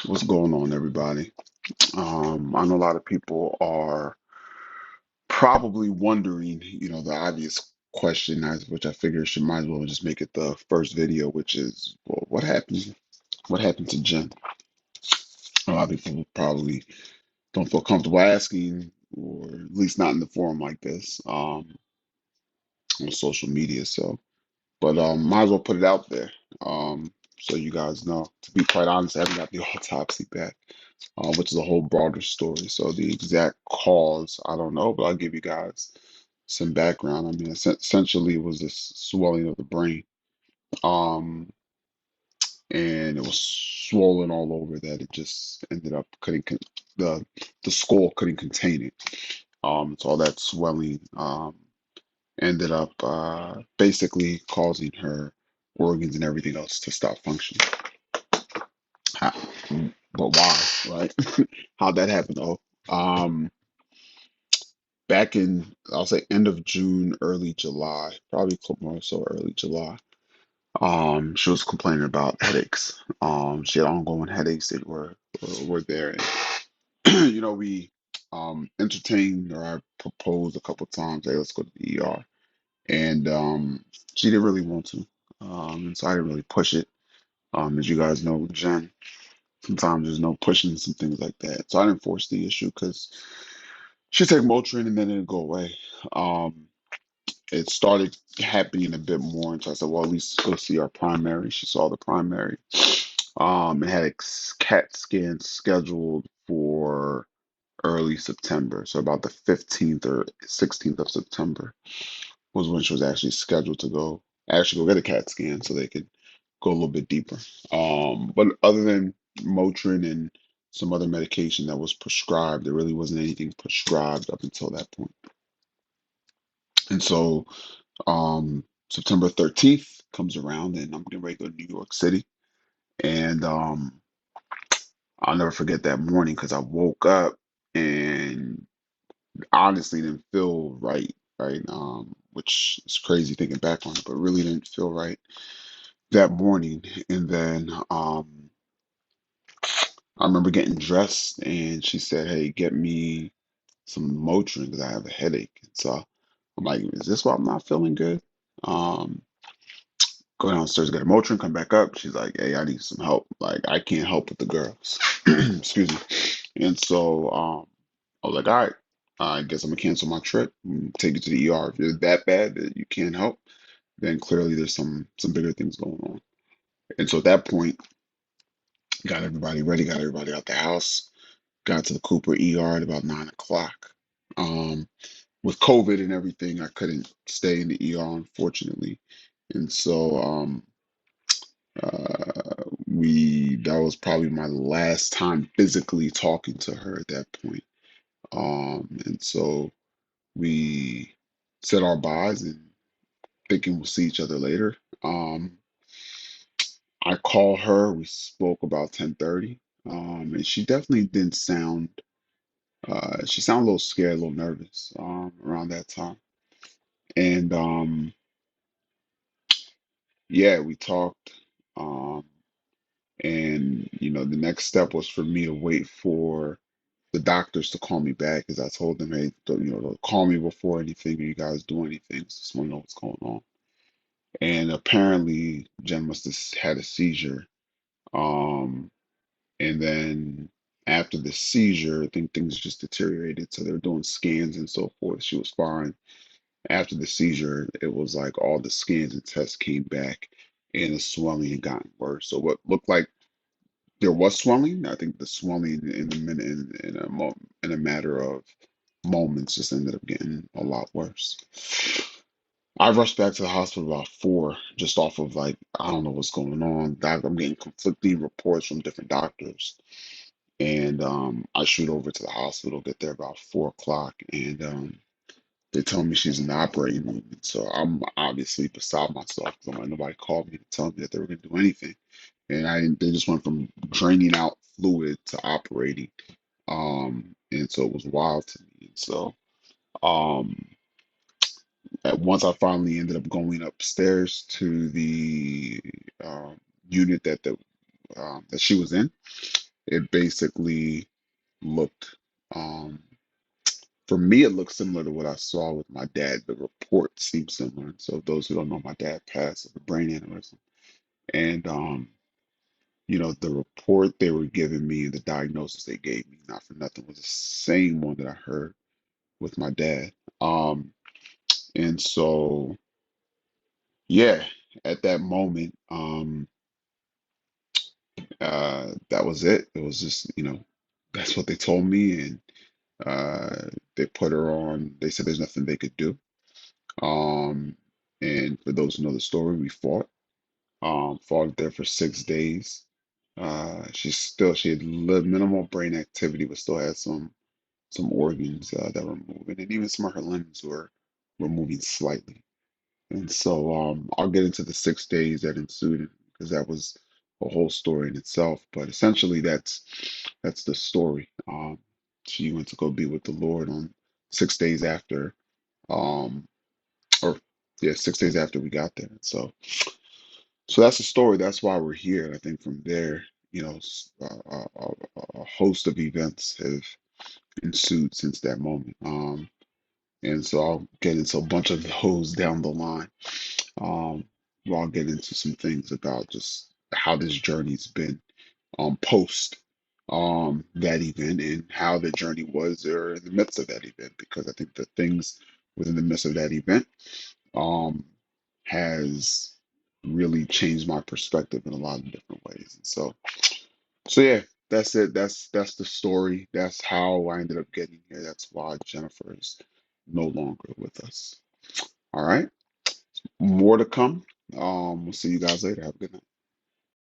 What's going on, everybody? I know a lot of people are probably wondering, the obvious question, which I figure should might as well just make it the first video, which is, well, what happened? What happened to Jen? A lot of people probably don't feel comfortable asking, or at least not in the forum like this, on social media. So, but might as well put it out there, so you guys know. To be quite honest, I haven't got the autopsy back, which is a whole broader story. So the exact cause, I don't know, but I'll give you guys some background. I mean, essentially, it was this swelling of the brain, um, and it was swollen all over that it just ended up couldn't the skull couldn't contain it. So all that swelling ended up basically causing her organs and everything else to stop functioning. How, but why, right? How'd that happen? Oh, um, back in, I'll say end of June, early July, probably more so early July. She was complaining about headaches. She had ongoing headaches that were there. And, we entertained, or I proposed a couple times, hey, let's go to the ER. And she didn't really want to. And so I didn't really push it. As you guys know, Jen, sometimes there's no pushing some things like that. So I didn't force the issue because she'd take Motrin and then it'd go away. Um, it started happening a bit more. And so I said, well, at least go see our primary. She saw the primary. And had a CAT scan scheduled for early September. So about the 15th or 16th of September was when she was actually scheduled to go get a CAT scan so they could go a little bit deeper. But other than Motrin and some other medication that was prescribed, there really wasn't anything prescribed up until that point. And so September 13th comes around and I'm getting ready to go to New York City. And I'll never forget that morning because I woke up and honestly didn't feel right, right? Which is crazy thinking back on it, but really didn't feel right that morning. And then I remember getting dressed and she said, hey, get me some Motrin because I have a headache. And so I'm like, is this why I'm not feeling good? Um, Go downstairs, get a Motrin, come back up. She's like, hey, I need some help. Like, I can't help with the girls. Excuse me. And so I was like, all right, I guess I'm gonna cancel my trip and take you to the ER. If it's that bad that you can't help, then clearly there's some bigger things going on. And so at that point, got everybody ready, got everybody out the house, got to the Cooper ER at about 9 o'clock. Um, with COVID and everything, I couldn't stay in the ER, unfortunately. And so we that was probably my last time physically talking to her at that point. And so we said our byes and thinking we'll see each other later. I call her, we spoke about 10:30. And she definitely didn't sound she sounded a little scared, a little nervous around that time. And yeah, we talked. Um, and the next step was for me to wait for the doctors to call me back because I told them, hey, don't call me before anything, or you guys do anything. Just want to know what's going on. And apparently, Jen must have had a seizure. Um, and then after the seizure, I think things just deteriorated. So they were doing scans and so forth. She was fine. After the seizure, it was like all the scans and tests came back, and the swelling had gotten worse. So what looked like there was swelling, I think the swelling in a minute, in a matter of moments, just ended up getting a lot worse. I rushed back to the hospital about 4, just off of like, I don't know what's going on. I'm getting conflicting reports from different doctors. And I shoot over to the hospital, get there about 4 o'clock, and they tell me she's in the operating room. And so I'm obviously beside myself because like, nobody called me to tell me that they were going to do anything. And they just went from draining out fluid to operating. And so it was wild to me. And so um, once I finally ended up going upstairs to the um, unit that she was in, It basically looked, um, for me, it looked similar to what I saw with my dad. The report seemed similar. So those who don't know, my dad passed of a brain aneurysm. And the report they were giving me and the diagnosis they gave me, not for nothing, was the same one that I heard with my dad. Um, and so, yeah, at that moment, that was it. It was just, that's what they told me, and they put her on. They said there's nothing they could do. Um, and for those who know the story, we fought. Fought there for 6 days. She had minimal brain activity, but still had some organs that were moving, and even some of her limbs were moving slightly. And so I'll get into the 6 days that ensued because that was a whole story in itself. But essentially, that's the story. She went to go be with the Lord on 6 days after, um, or yeah, 6 days after we got there. So that's the story. That's why we're here. And I think from there, a host of events have ensued since that moment. And so I'll get into a bunch of those down the line. Where I'll get into some things about just how this journey's been post that event and how the journey was there in the midst of that event. Because I think the things within the midst of that event um, has really changed my perspective in a lot of different ways. And so yeah, that's it. That's the story. That's how I ended up getting here. That's why Jennifer is no longer with us. All right, more to come. We'll see you guys later. Have a good night.